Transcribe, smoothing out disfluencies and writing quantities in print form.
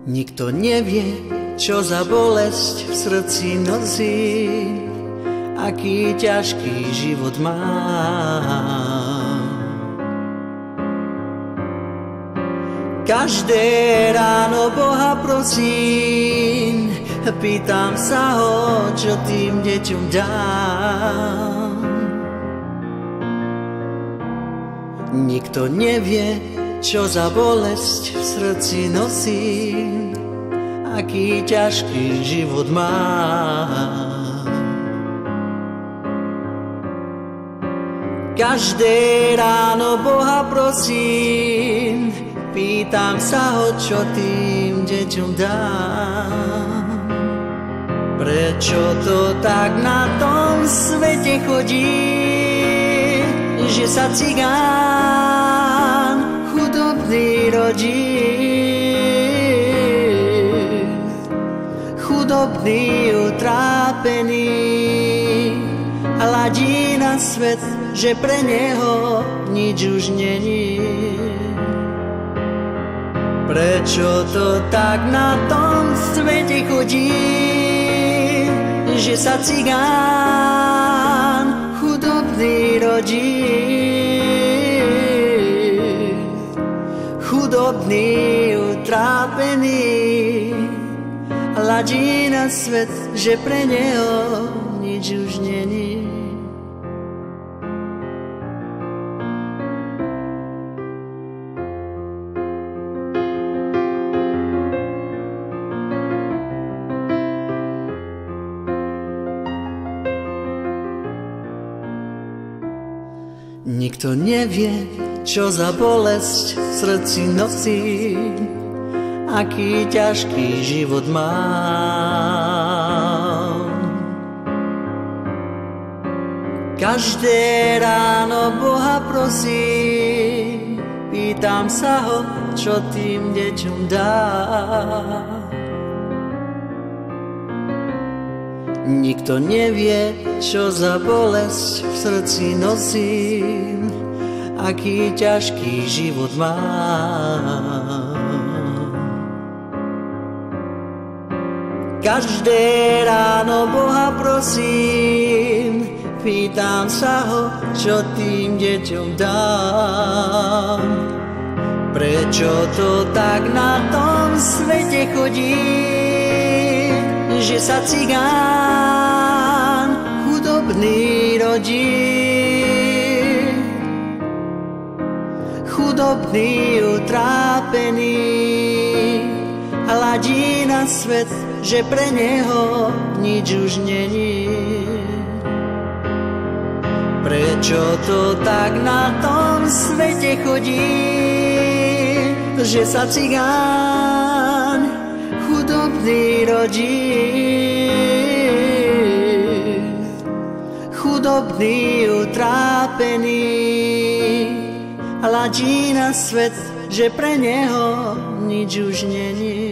Nikto nevie, čo za bolesť v srdci nosí, aký ťažký život má. Každé ráno Boha prosím, pýtam sa ho, čo tým deťom dám. Nikto nevie, čo za bolesť v srdci nosím, aký ťažký život má. Každé ráno Boha prosím, pýtam sa ho, čo tým deťom dám. Prečo to tak na tom svete chodí, že sa cigán chudobný rodí? Chudobný, utrápený, hladí na svet, že pre neho nič už není. Prečo to tak na tom svete chodí, že sa cigán chudobný rodí? Chudobný, utrápený, hladí na svet, že pre neho nič už není. Nikto nevie, čo za bolesť v srdci nosí, aký ťažký život má. Každé ráno Boha prosím, pýtam sa ho, čo tým deťom dá. Nikto nevie, čo za bolesť v srdci nosím, aký ťažký život má. Každé ráno Boha prosím, pýtam sa ho, čo tým deťom dám. Prečo to tak na tom svete chodí, že sa cigán chudobný rodí? Chudobný, utrápený, hladí na svet, že pre neho nič už není. Prečo to tak na tom svete chodí, že sa cigán chudobný rodí? Chudobný, utrápený, hladí na svet, že pre neho nič už není.